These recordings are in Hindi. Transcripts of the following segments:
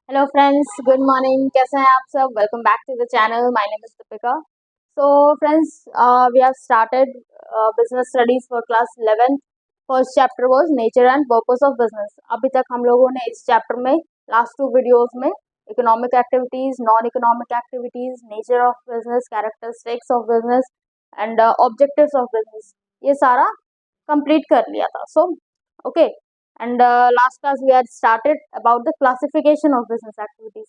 Hello friends, good morning. कैसे हैं आप सब? Welcome back to the channel. My name is Deepika. So friends, we have started business studies for class 11। First chapter was nature and purpose of business. अभी तक हम लोगों ने इस चैप्टर में लास्ट टू वीडियोस में economic activities, non economic activities, nature of business, characteristics of business and objectives of business, ये सारा कंप्लीट कर लिया था। So okay, and last class we had started about the classification of business activities.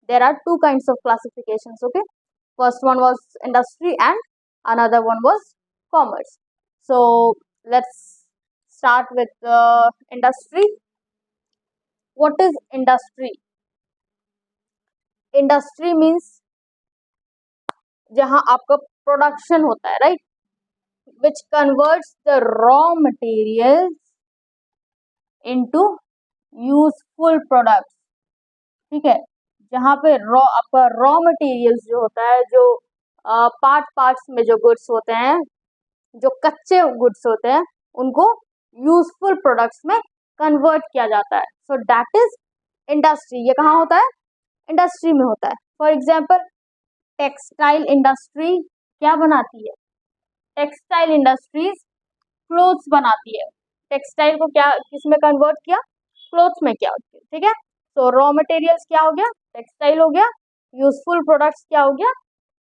There are two kinds of classifications. Okay, first one was industry and another one was commerce. So let's start with industry. What is industry? Industry means जहां आपका प्रोडक्शन होता है, right, which converts the raw materials into useful products. ठीक है, जहाँ पे आपका रॉ मटेरियल्स जो होता है, जो पार्ट्स में जो गुड्स होते हैं, जो कच्चे गुड्स होते हैं, उनको यूजफुल प्रोडक्ट्स में कन्वर्ट किया जाता है। So that is industry. ये कहाँ होता है? इंडस्ट्री में होता है। फॉर एग्जाम्पल, टेक्सटाइल इंडस्ट्री क्या बनाती है? टेक्सटाइल इंडस्ट्रीज क्लोथ्स बनाती है। टेक्सटाइल को क्या किसमें कन्वर्ट किया? क्लोथ्स में किया। ठीक है, तो रॉ मटेरियल्स क्या हो गया? टेक्सटाइल हो गया। यूजफुल प्रोडक्ट्स क्या हो गया?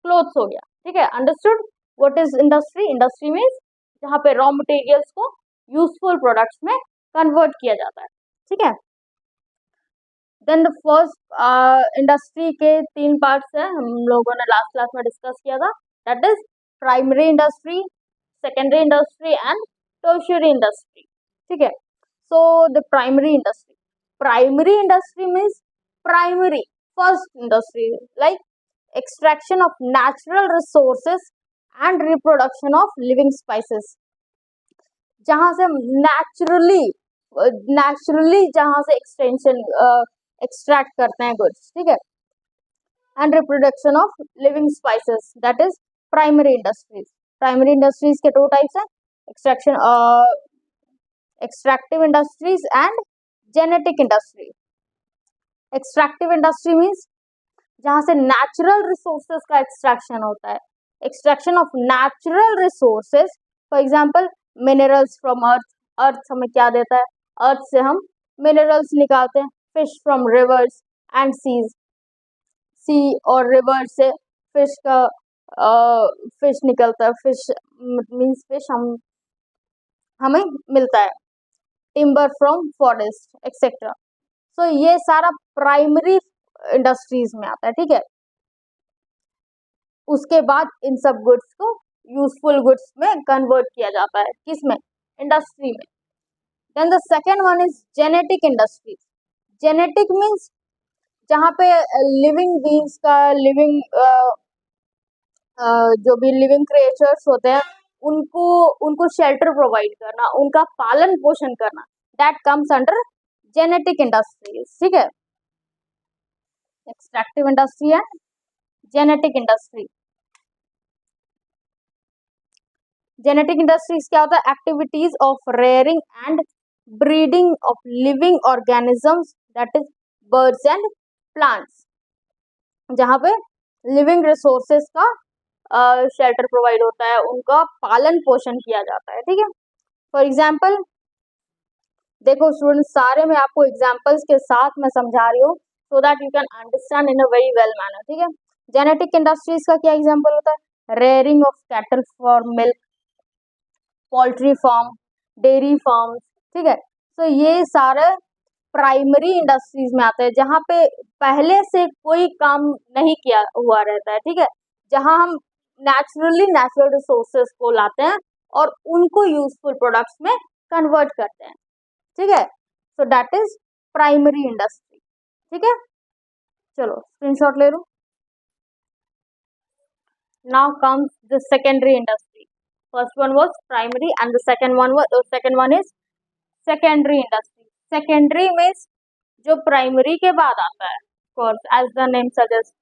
क्लोथ्स हो गया। ठीक है, understood. What is industry? Industry means जहाँ पे रॉ मटेरियल्स को यूजफुल प्रोडक्ट्स में कन्वर्ट किया जाता है। ठीक है, देन द फर्स्ट इंडस्ट्री के तीन पार्ट्स हैं, हम लोगों ने लास्ट क्लास में डिस्कस किया था। That is primary industry, secondary industry and tertiary industry. ठीक है, so the primary industry means primary first industry, like extraction of natural resources and reproduction of living spices, जहां से नेचुरली जहां से एक्सट्रैक्ट करते हैं गुड्स। ठीक है, and reproduction of living spices, that is primary industries. Primary industries के दो टाइप्स हैं, extraction extractive industries and genetic industry. Extractive industry means जहां से नेचुरल रिसोर्सेज का एक्सट्रैक्शन होता है, extraction of natural resources. For example, minerals from earth. Earth हमें क्या देता है? अर्थ से हम मिनरल्स निकालते हैं। Fish from rivers and seas. Sea और रिवर से फिश का फिश निकलता है। फिश मीन्स फिश हमें मिलता है। Timber from forest etcetera. So ये सारा प्राइमरी इंडस्ट्रीज में आता है। ठीक है, उसके बाद इन सब गुड्स को यूजफुल गुड्स में कन्वर्ट किया जाता है। किसमें? इंडस्ट्री में। Then the second one is genetic industry. Genetic means जहाँ पे लिविंग बींग्स का जो भी लिविंग क्रिएचर्स होते हैं, उनको शेल्टर प्रोवाइड करना, उनका पालन पोषण करना, that comes under genetic industries. ठीक है, एक्सट्रैक्टिव इंडस्ट्री है, जेनेटिक इंडस्ट्री। जेनेटिक इंडस्ट्रीज क्या होता है? Activities of rearing and breeding of living organisms, that is birds and plants, जहाँ पे लिविंग रिसोर्सेज का शेल्टर प्रोवाइड होता है, उनका पालन पोषण किया जाता है। ठीक है, फॉर एग्जाम्पल देखो स्टूडेंट, सारे मैं आपको एग्जाम्पल्स के साथ मैं समझा रही हूँ so that you can understand in a very well manner. ठीक है, जेनेटिक इंडस्ट्रीज का क्या एग्जाम्पल होता है? Rearing of cattle for milk, poultry farm, dairy farm. ठीक है, तो ये सारे प्राइमरी इंडस्ट्रीज में आते हैं, जहाँ पे पहले से कोई काम नहीं किया हुआ रहता है। ठीक है, जहाँ हम नेचुरल रिसोर्सेज को लाते हैं और उनको यूजफुल प्रोडक्ट्स में कन्वर्ट करते हैं। ठीक है, so that is primary industry. ठीक है, चलो स्क्रीनशॉट ले लो। Now comes the secondary industry. First one was primary and the second one is secondary industry. Secondary means जो प्राइमरी के बाद आता है, course as the name suggest.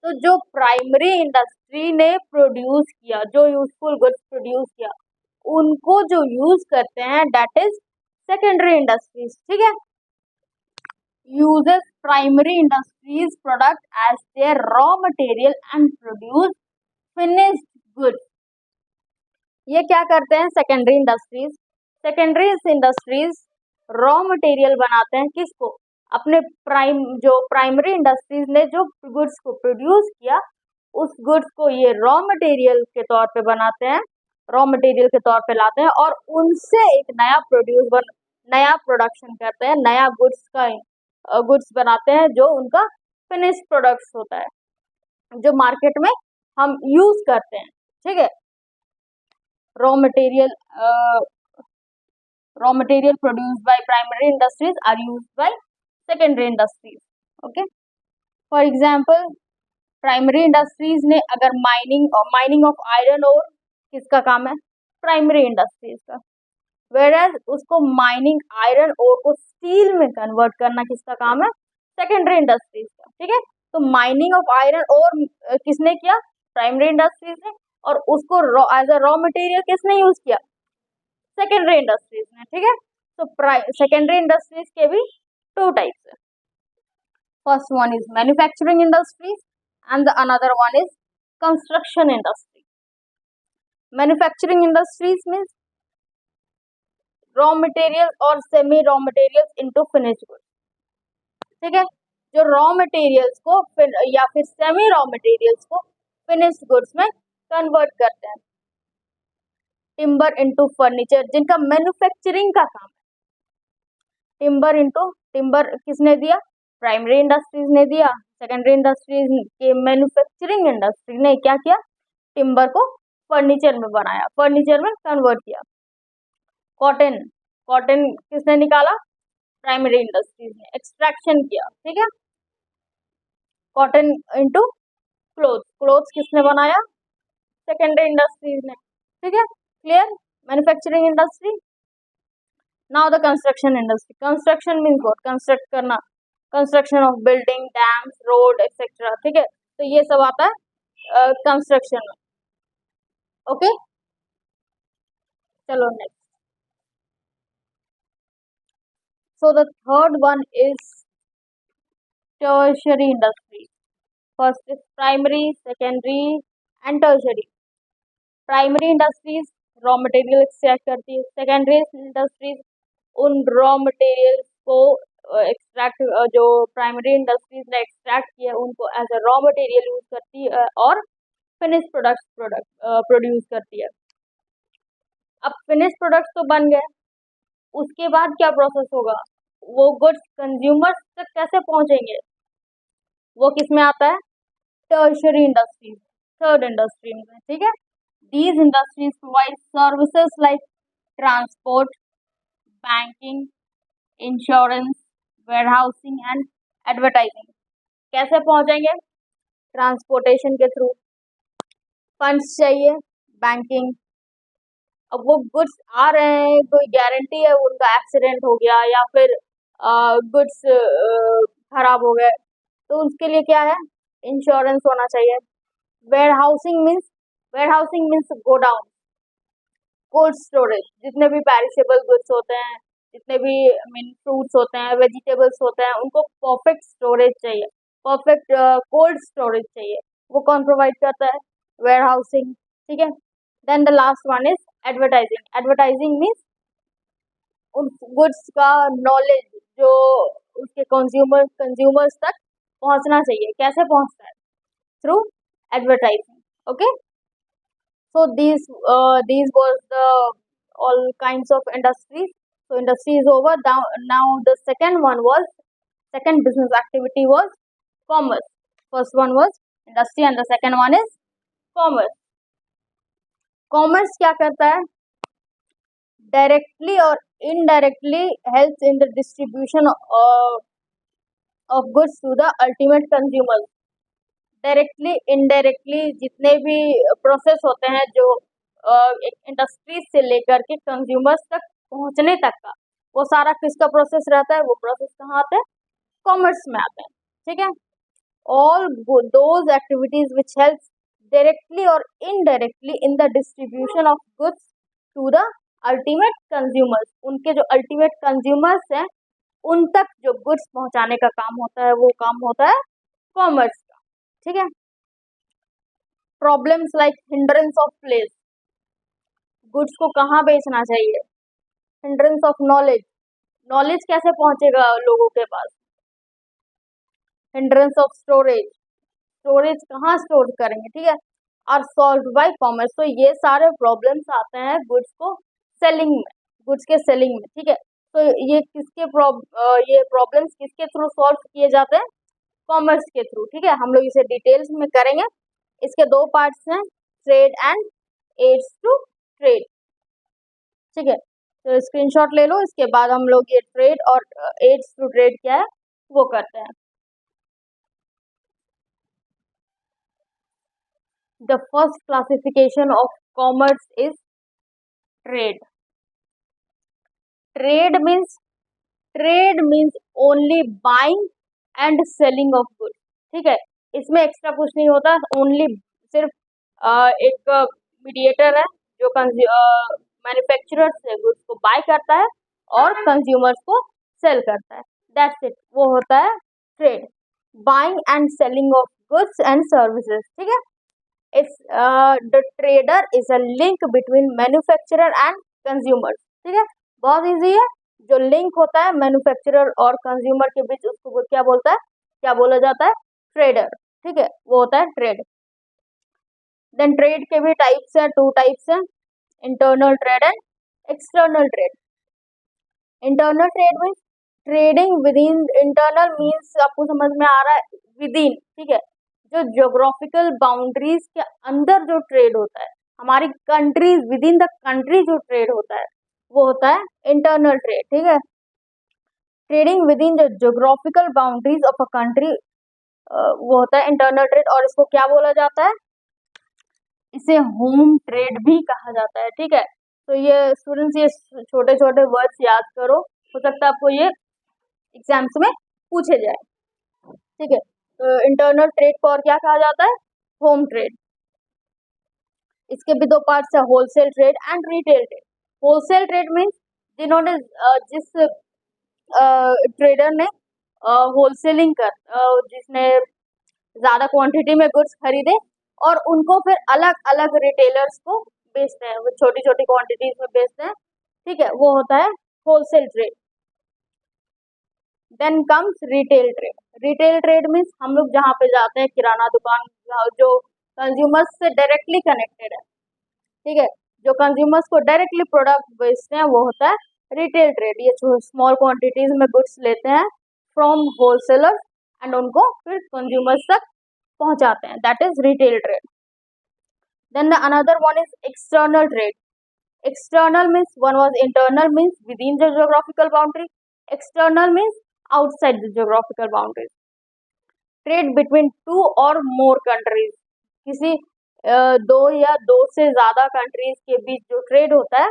तो जो प्राइमरी इंडस्ट्री ने प्रोड्यूस किया, जो यूजफुल गुड्स प्रोड्यूस किया, उनको जो यूज करते हैं, दैट इज सेकेंडरी इंडस्ट्रीज। ठीक है, uses primary industries product as their raw material and produce finished goods. ये क्या करते हैं secondary industries? Secondary industries raw material बनाते हैं किसको? अपने प्राइमरी इंडस्ट्रीज ने जो गुड्स को प्रोड्यूस किया उस गुड्स को ये रॉ मटेरियल के तौर पे बनाते हैं, रॉ मटेरियल के तौर पे लाते हैं और उनसे एक नया प्रोडक्शन करते हैं, नया गुड्स बनाते हैं जो उनका फिनिश प्रोडक्ट्स होता है, जो मार्केट में हम यूज करते हैं। ठीक है, raw material produced by primary industries are used by secondary industries. Okay, for example primary industries ने अगर माइनिंग ऑफ आयरन ओर किसका काम है? प्राइमरी इंडस्ट्रीज का। वेयरएज उसको माइनिंग आयरन ओर को स्टील में कन्वर्ट करना किसका काम है? सेकेंडरी इंडस्ट्रीज का। ठीक है, तो माइनिंग ऑफ आयरन ओर किसने किया? प्राइमरी इंडस्ट्रीज ने, और उसको एज अ रॉ मटेरियल किसने यूज किया? सेकेंडरी इंडस्ट्रीज ने। ठीक है, तो सेकेंडरी इंडस्ट्रीज के भी टू टाइप्स है। First one is manufacturing industries and the another one is construction industry. Manufacturing industries means raw materials or semi raw materials into finished goods. ठीक है, जो रॉ मटेरियल्स को या फिर सेमी रॉ मटेरियल्स को फिनिश्ड गुड्स में कन्वर्ट करते हैं। टिम्बर इनटू फर्नीचर, जिनका मैन्युफैक्चरिंग का काम है। टिम्बर किसने दिया? प्राइमरी इंडस्ट्रीज ने दिया। सेकेंडरी इंडस्ट्रीज के मैन्युफैक्चरिंग इंडस्ट्री ने क्या किया? टिम्बर को फर्नीचर में बनाया, फर्नीचर में कन्वर्ट किया। कॉटन किसने निकाला? प्राइमरी इंडस्ट्रीज ने एक्सट्रैक्शन किया। ठीक है, कॉटन इनटू क्लोथ्स किसने बनाया? सेकेंडरी इंडस्ट्रीज ने। ठीक है, clear? Manufacturing industry. Now the construction industry. Construction means what? Construct करना, construction of building, dams, road etcetera. ठीक है, तो ये सब आता है कंस्ट्रक्शन में। ओके, चलो next. So the third one is tertiary industry. First is primary, secondary and tertiary. Primary industries raw material extract करती है। सेकेंडरी इंडस्ट्रीज उन रॉ मटेरियल्स को एक्सट्रैक्ट, जो प्राइमरी इंडस्ट्रीज ने एक्सट्रैक्ट किया उनको as a raw material use करती है और फिनिश प्रोडक्ट प्रोड्यूस करती है। अब फिनिश प्रोडक्ट्स तो बन गए, उसके बाद क्या प्रोसेस होगा? वो गुड्स कंज्यूमर्स तक कैसे पहुंचेंगे? वो किस में आता है? टर्शियरी इंडस्ट्रीज, थर्ड इंडस्ट्री में। ठीक है, these industries provide services like transport, banking, insurance, warehousing and advertising. कैसे पहुंचेंगे? ट्रांसपोर्टेशन के थ्रू। फंड्स चाहिए, बैंकिंग। अब वो गुड्स आ रहे हैं, कोई गारंटी है उनका एक्सीडेंट हो गया या फिर गुड्स खराब हो गए, तो उसके लिए क्या है? इंश्योरेंस होना चाहिए। Warehousing means godown, cold storage. जितने भी पेरिशेबल गुड्स होते हैं, जितने भी फ्रूट्स होते हैं, वेजिटेबल्स होते हैं, उनको परफेक्ट स्टोरेज चाहिए, परफेक्ट कोल्ड स्टोरेज चाहिए। वो कौन प्रोवाइड करता है? वेयरहाउसिंग। ठीक है, then the last one is advertising. Advertising means उन गुड्स का नॉलेज जो उसके कंज्यूमर्स तक पहुंचना चाहिए। कैसे पहुंचता है? Through advertising. Okay, so these was the all kinds of industries. So industry is over. Now the second business activity was commerce. First one was industry and the second one is commerce. Commerce क्या करता है? Directly और indirectly helps in the distribution of goods to the ultimate consumers. Directly indirectly जितने भी प्रोसेस होते हैं जो एक इंडस्ट्री से लेकर के कंज्यूमर्स तक पहुंचने तक का, वो सारा किसका प्रोसेस रहता है? वो प्रोसेस कहाँ आता है? कॉमर्स में आता है। ठीक है, all those activities which help directly और indirectly in the distribution of goods to the ultimate consumers. उनके जो अल्टीमेट कंज्यूमर्स हैं उन तक जो गुड्स पहुंचाने का काम होता है वो काम होता है कॉमर्स का, ठीक है। Problems like hindrance of place, goods को कहाँ बेचना चाहिए, हिंड्रेंस ऑफ नॉलेज, नॉलेज कैसे पहुंचेगा लोगों के पास, हिंड्रेंस ऑफ स्टोरेज, स्टोरेज कहाँ स्टोर करेंगे, ठीक है, आर सॉल्व बाय कॉमर्स। तो ये सारे प्रॉब्लम्स आते हैं गुड्स को सेलिंग में, गुड्स के सेलिंग में, ठीक है। तो ये ये प्रॉब्लम्स किसके थ्रू सॉल्व किए जाते हैं, कॉमर्स के थ्रू, ठीक है। हम लोग इसे डिटेल्स में करेंगे। इसके दो पार्ट्स हैं, trade and aids to trade, ठीक है। तो स्क्रीनशॉट ले लो, इसके बाद हम लोग ये ट्रेड और एड्स टू ट्रेड क्या है वो करते हैं। The first classification of commerce is trade. Trade means only buying and selling of goods, ठीक है। इसमें एक्स्ट्रा कुछ नहीं होता, ओनली सिर्फ एक मीडिएटर है जो मैन्युफैक्चरर से गुड्स को बाय करता है और कंज्यूमर्स को सेल करता है, दैट्स इट, वो होता है trade, buying and selling of goods and services, ठीक है। It's the trader is a link between manufacturer and consumer, ठीक है, बहुत इजी है। जो लिंक होता है मैन्युफैक्चरर और कंज्यूमर के बीच उसको क्या बोलता है, क्या बोला जाता है, ट्रेडर, ठीक है, वो होता है ट्रेड। देन ट्रेड के भी टाइप्स है, टू टाइप्स है, internal trade and external trade. Internal trade means trading with in, internal means आपको समझ में आ रहा है विद इन, ठीक है, जो ज्योग्राफिकल बाउंड्रीज के अंदर जो ट्रेड होता है, हमारी countries with in the country जो ट्रेड होता है वो होता है इंटरनल ट्रेड, ठीक है। Trading with in the geographical boundaries of a country वो होता है इंटरनल ट्रेड, और इसको क्या बोला जाता है, इसे होम ट्रेड भी कहा जाता है, ठीक है। तो ये स्टूडेंट्स ये छोटे छोटे वर्ड्स याद करो, हो सकता है आपको ये एग्जाम्स में पूछे जाए, ठीक है। तो इंटरनल ट्रेड को और क्या कहा जाता है, होम ट्रेड। इसके भी दो पार्ट्स है, wholesale trade and retail trade. Wholesale trade means जिन्होंने जिस ट्रेडर ने होलसेलिंग जिसने ज्यादा क्वांटिटी में गुड्स खरीदे और उनको फिर अलग अलग रिटेलर्स को बेचते हैं, वो छोटी छोटी क्वांटिटीज में बेचते हैं, ठीक है, वो होता है wholesale trade. Then comes retail trade. Retail trade means हम लोग जहाँ पे जाते हैं, किराना दुकान, जो कंज्यूमर्स से डायरेक्टली कनेक्टेड है, ठीक है, जो कंज्यूमर्स को डायरेक्टली प्रोडक्ट बेचते हैं वो होता है रिटेल ट्रेड। ये स्मॉल क्वांटिटीज में गुड्स लेते हैं फ्रॉम होलसेलर एंड उनको फिर कंज्यूमर्स तक पहुंचाते हैं, that is retail trade. Then the another one is external trade. External means one was internal means within the geographical boundary. External means outside the geographical boundaries. Trade between two or more countries. किसी दो या दो से ज्यादा कंट्रीज के बीच जो ट्रेड होता है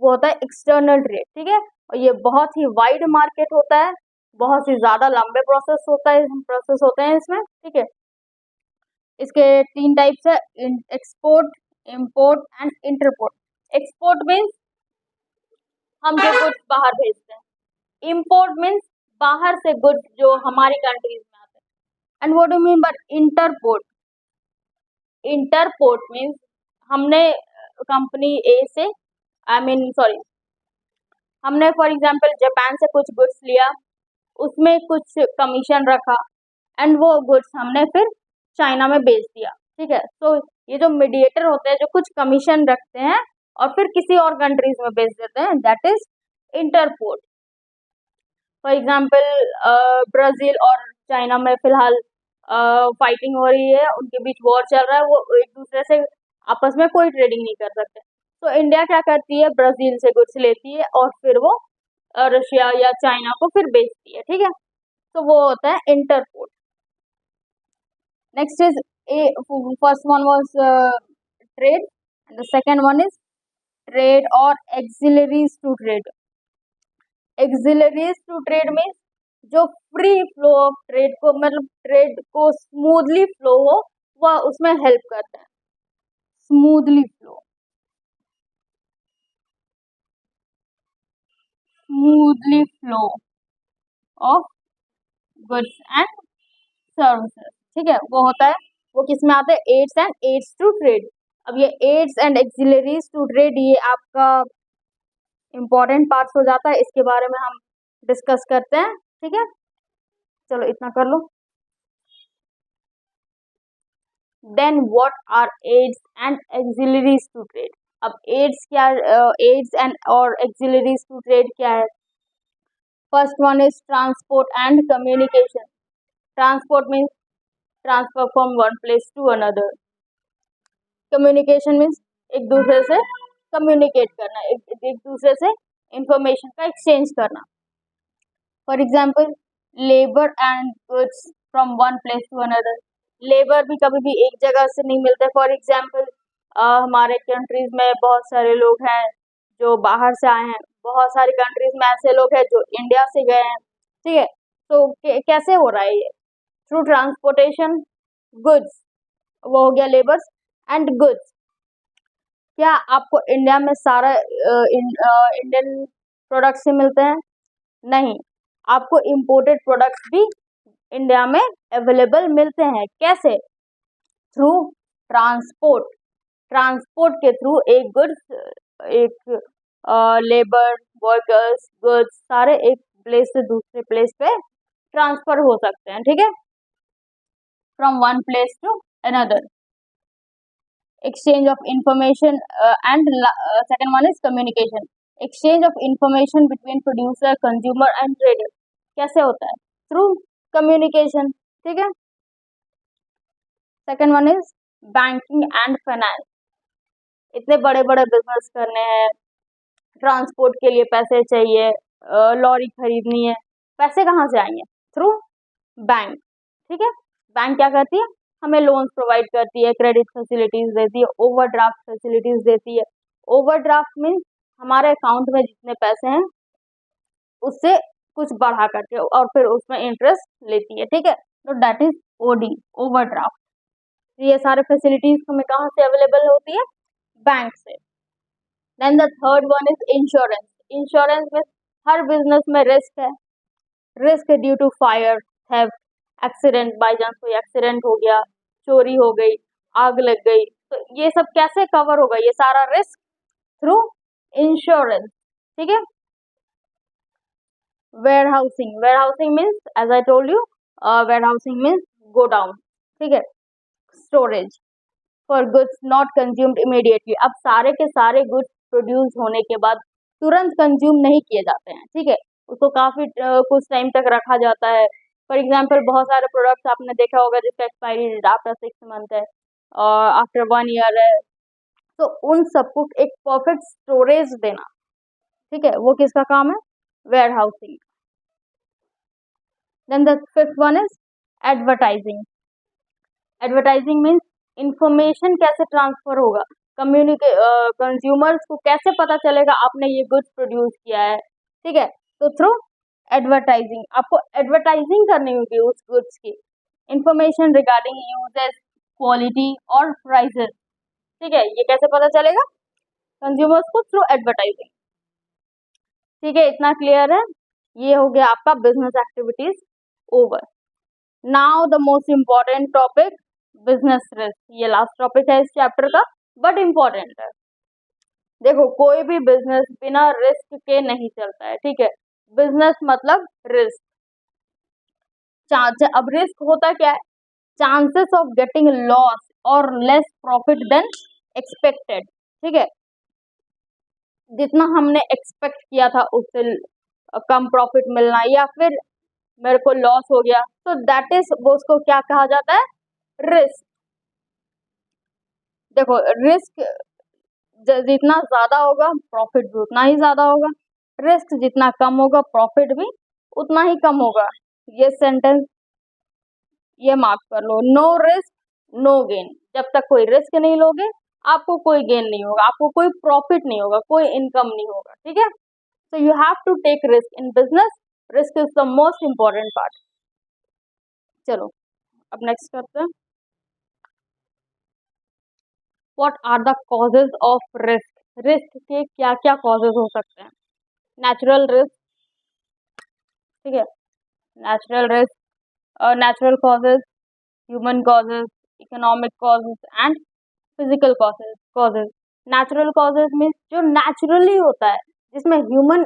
वो होता है एक्सटर्नल ट्रेड, ठीक है। और ये बहुत ही वाइड मार्केट होता है, बहुत ही ज्यादा लंबे प्रोसेस होते हैं इसमें, ठीक है। इसके तीन टाइप्स है, export, import and interport. Export means हम जो गुड्स बाहर भेजते हैं, इम्पोर्ट मीन्स बाहर से गुड्स जो हमारी कंट्रीज में आते हैं। And what do mean by interport, interport means हमने कंपनी ए से हमने फॉर एग्जांपल जापान से कुछ गुड्स लिया, उसमें कुछ कमीशन रखा एंड वो गुड्स हमने फिर चाइना में बेच दिया, ठीक है। तो ये जो मीडिएटर होते हैं जो कुछ कमीशन रखते हैं और फिर किसी और कंट्रीज में बेच देते हैं, that is interport. For example Brazil और चाइना में फिलहाल फाइटिंग हो रही है, उनके बीच वॉर चल रहा है, वो एक दूसरे से आपस में कोई ट्रेडिंग नहीं कर सकते। तो इंडिया क्या करती है, ब्राजील से गुड्स लेती है और फिर वो रशिया या चाइना को फिर बेचती है, ठीक है। तो वो होता है interport. Next is first one was trade and the second one is trade और auxiliaries to trade. Auxiliaries to trade means जो फ्री फ्लो ऑफ ट्रेड को, मतलब ट्रेड को स्मूथली फ्लो हो, वह उसमें हेल्प करता है, smoothly flow, smoothly flow, of goods and services, ठीक है, वो होता है, वो किस में आता है, aids and aids to trade. अब ये aids and auxiliaries to trade ये आपका इम्पोर्टेंट पार्ट हो जाता है, इसके बारे में हम डिस्कस करते हैं, ठीक है, चलो इतना कर लो। Then what are aids and auxiliaries to trade. अब एड्स क्या, एड्स एंड और एक्सिलरीज टू ट्रेड क्या है। First one is transport and communication. Transport means transfer from one place to another. Communication means एक दूसरे से कम्युनिकेट करना, एक दूसरे से इंफॉर्मेशन का एक्सचेंज करना। For example labour and goods from one place to another. Labour भी कभी भी एक जगह से नहीं मिलते। फॉर एग्जाम्पल हमारे कंट्रीज में बहुत सारे लोग हैं जो बाहर से आए हैं, बहुत सारी कंट्रीज में ऐसे लोग हैं जो इंडिया से गए हैं, ठीक है, तो कैसे हो रहा है ये, थ्रू ट्रांसपोर्टेशन गुड्स, वो हो गया लेबर्स एंड गुड्स। क्या आपको इंडिया में सारा इंडियन प्रोडक्ट्स ही मिलते हैं, नहीं, आपको इम्पोर्टेड प्रोडक्ट्स भी इंडिया में अवेलेबल मिलते हैं। कैसे, थ्रू ट्रांसपोर्ट। ट्रांसपोर्ट के थ्रू एक गुड्स, एक लेबर, वर्कर्स, गुड्स सारे एक प्लेस से दूसरे प्लेस पे ट्रांसफर हो सकते हैं, ठीक है, from one place to another. exchange of information and second one is communication, exchange of information between producer, consumer and trader। कैसे होता है, थ्रू कम्युनिकेशन, ठीक है। Second one is banking and finance. इतने बड़े बड़े बिजनेस करने हैं, ट्रांसपोर्ट के लिए पैसे चाहिए, लॉरी खरीदनी है, पैसे कहाँ से आएंगे, थ्रू बैंक, ठीक है। बैंक क्या करती है, हमें लोन्स प्रोवाइड करती है, क्रेडिट फैसिलिटीज देती है, ओवरड्राफ्ट फैसिलिटीज देती है। ओवरड्राफ्ट मीन्स हमारे अकाउंट में जितने पैसे हैं उससे कुछ बढ़ा करके और फिर उसमें इंटरेस्ट लेती है, ठीक है, तो दैट इज ओडी, ओवरड्राफ्ट। ये सारे फैसिलिटीज हमें कहाँ से अवेलेबल होती है, बैंक से। Then the third one is insurance. Insurance में हर बिजनेस में रिस्क है, risk due to fire, theft, accident, by chance कोई एक्सीडेंट हो गया, चोरी हो गई, आग लग गई, तो ये सब कैसे कवर होगा, ये सारा रिस्क थ्रू इंश्योरेंस, ठीक है। Warehousing, warehousing means as I told you, warehousing means godown, ठीक है, storage for goods not consumed immediately. अब सारे के सारे गुड्स प्रोड्यूस होने के बाद तुरंत कंज्यूम नहीं किए जाते हैं, ठीक है, उसको काफी कुछ टाइम तक रखा जाता है। फॉर एग्जाम्पल बहुत सारे प्रोडक्ट्स आपने देखा होगा जिसका एक्सपायरी डेट आफ्टर 6 मंथ है और आफ्टर 1 ईयर है, तो उन सबको एक परफेक्ट स्टोरेज देना, ठीक है, वो किसका काम है, warehousing. Then the fifth one is advertising. Advertising means information कैसे ट्रांसफर होगा, कंज्यूमर्स को कैसे पता चलेगा आपने ये गुड्स प्रोड्यूस किया है, ठीक है, तो थ्रू एडवर्टाइजिंग। आपको एडवर्टाइजिंग करनी होगी उस गुड्स की, इंफॉर्मेशन रिगार्डिंग यूजेस, क्वालिटी और प्राइसेस, ठीक है, ये कैसे पता चलेगा कंज्यूमर्स को, थ्रू एडवर्टाइजिंग, ठीक है, इतना क्लियर है। ये हो गया आपका business activities over. Now the most important topic business risk. ये लास्ट टॉपिक है इस चैप्टर का, बट इम्पॉर्टेंट है। देखो कोई भी बिजनेस बिना रिस्क के नहीं चलता है, ठीक है, बिजनेस मतलब रिस्क। अब रिस्क होता क्या है, चांसेस ऑफ गेटिंग लॉस और लेस प्रॉफिट देन एक्सपेक्टेड, ठीक है, जितना हमने एक्सपेक्ट किया था उससे कम प्रॉफिट मिलना या फिर मेरे को लॉस हो गया, तो दैट इज, वो उसको क्या कहा जाता है, रिस्क। देखो रिस्क जितना ज्यादा होगा प्रॉफिट भी उतना ही ज्यादा होगा, रिस्क जितना कम होगा प्रॉफिट भी उतना ही कम होगा। ये सेंटेंस ये मार्क कर लो, नो रिस्क नो गेन। जब तक कोई रिस्क नहीं लोगे आपको कोई गेन नहीं होगा, आपको कोई प्रॉफिट नहीं होगा, कोई इनकम नहीं होगा, ठीक है। So you have to take risk in business, risk is the most important part. चलो अब नेक्स्ट करते हैं, what are the causes of risk. Risk के क्या क्या कॉजेज हो सकते हैं, नेचुरल रिस्क, ठीक है, natural risk, natural causes, human causes, economic causes and physical causes. Natural causes means जो naturally होता है, जिसमें human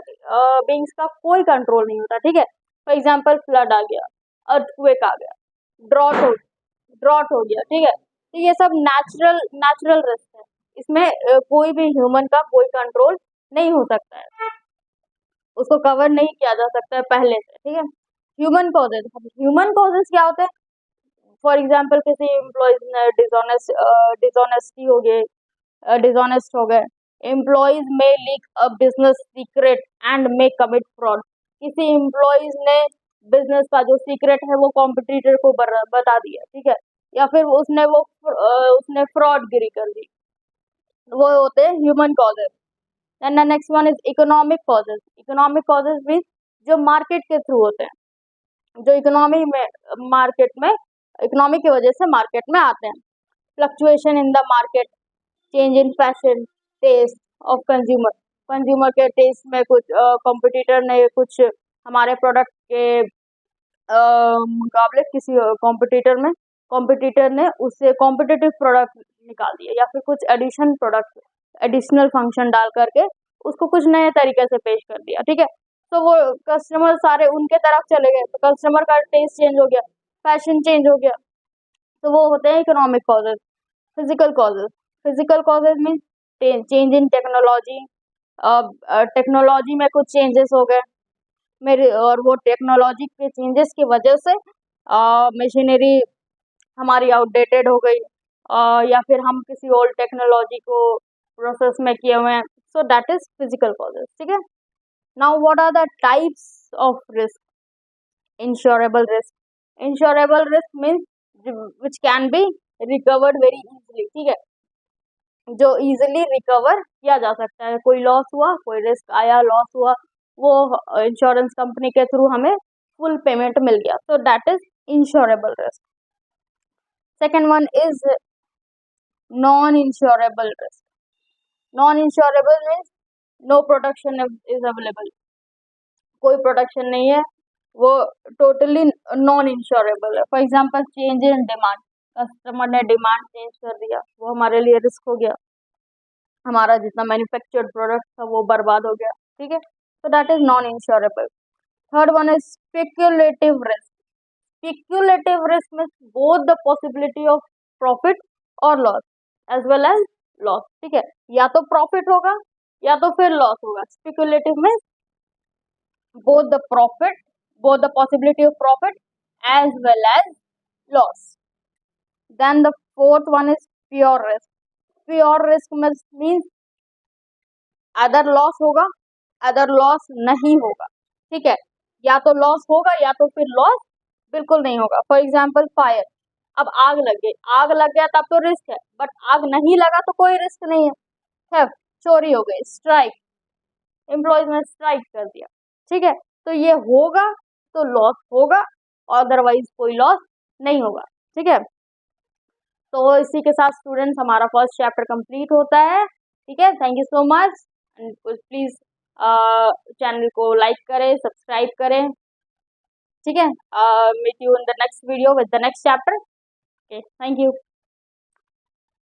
beings का कोई कंट्रोल नहीं होता, ठीक है. फॉर एग्जाम्पल फ्लड आ गया, अर्थक्वेक आ गया, ड्रॉट हो गया, ठीक है. तो ये सब नेचुरल रिस्क है. इसमें कोई भी ह्यूमन का कोई कंट्रोल नहीं हो सकता है, उसको कवर नहीं किया जा सकता है पहले से, ठीक है. ह्यूमन कॉजेज क्या होते हैं? फॉर एग्जाम्पल किसी एम्प्लॉयज ने डिसऑनेस्टी हो गई, डिसऑनेस्ट हो गए. एम्प्लॉयज में leak a business secret and में कमिट फ्रॉड. किसी एम्प्लॉयज ने बिजनेस का जो सीक्रेट है वो कॉम्पिटिटर को बता दिया, ठीक है, या फिर उसने फ्रॉडगिरी कर दी. वो होते हैं human causes. Then the next one is economic causes. Economic causes mean जो मार्केट के थ्रू होते हैं, जो इकोनॉमी की वजह से मार्केट में आते हैं. Fluctuation in the market, change in fashion, taste of consumer के टेस्ट में कुछ कॉम्पिटिटर ने कुछ हमारे प्रोडक्ट के मुकाबले किसी कॉम्पिटिटर ने उससे कॉम्पिटिटिव प्रोडक्ट निकाल दिया, या फिर कुछ एडिशनल फंक्शन डाल करके उसको कुछ नए तरीके से पेश कर दिया, ठीक है. तो वो कस्टमर सारे उनके तरफ चले गए, तो कस्टमर का टेस्ट चेंज हो गया, फैशन चेंज हो गया. तो वो होते हैं economic causes. Physical causes mean change in technology. Technology में कुछ चेंजेस हो गए और वो टेक्नोलॉजी के चेंजेस की वजह से मशीनरी हमारी आउटडेटेड हो गई, या फिर हम किसी ओल्ड टेक्नोलॉजी को प्रोसेस में किए हुए हैं. So that is physical causes, ठीक है. Now what are the types of risk? Insurable risk means which can be recovered very easily, ठीक है, जो इजीली रिकवर किया जा सकता है. कोई लॉस हुआ, कोई रिस्क आया, लॉस हुआ, वो इंश्योरेंस कंपनी के थ्रू हमें फुल पेमेंट मिल गया. So that is insurable risk. Second one is non insurable risk. Non insurable means no protection is available. कोई प्रोटेक्शन नहीं है, वो टोटली नॉन इंश्योरेबल है. For example change in demand. Customer ने डिमांड चेंज कर दिया, वो हमारे लिए रिस्क हो गया, हमारा जितना मैन्युफैक्चर्ड प्रोडक्ट था वो बर्बाद हो गया, ठीक है. So that is non insurable. Third one is speculative risk. Speculative risk means both the possibility of profit और loss as well as loss, ठीक है. या तो प्रॉफिट होगा या तो फिर लॉस होगा. Speculative means both the possibility of profit as well as loss. Then the fourth one is pure risk. Pure risk means other laws होगा, अदर लॉस नहीं होगा, ठीक है. या तो लॉस होगा या तो फिर लॉस बिल्कुल नहीं होगा. For example fire. अब आग लग गई, आग लग गया तब तो रिस्क है, बट आग नहीं लगा तो कोई रिस्क नहीं है. थेफ्ट, चोरी हो गई, स्ट्राइक, एम्प्लॉयज ने स्ट्राइक कर दिया, ठीक है. तो ये होगा तो लॉस होगा, अदरवाइज कोई लॉस नहीं होगा, ठीक है. तो इसी के साथ स्टूडेंट्स हमारा फर्स्ट चैप्टर कंप्लीट होता है, ठीक है. Thank you so much and please channel को लाइक करें, सब्सक्राइब करें, ठीक है. Meet you in the next video with the next chapter. Okay, thank you.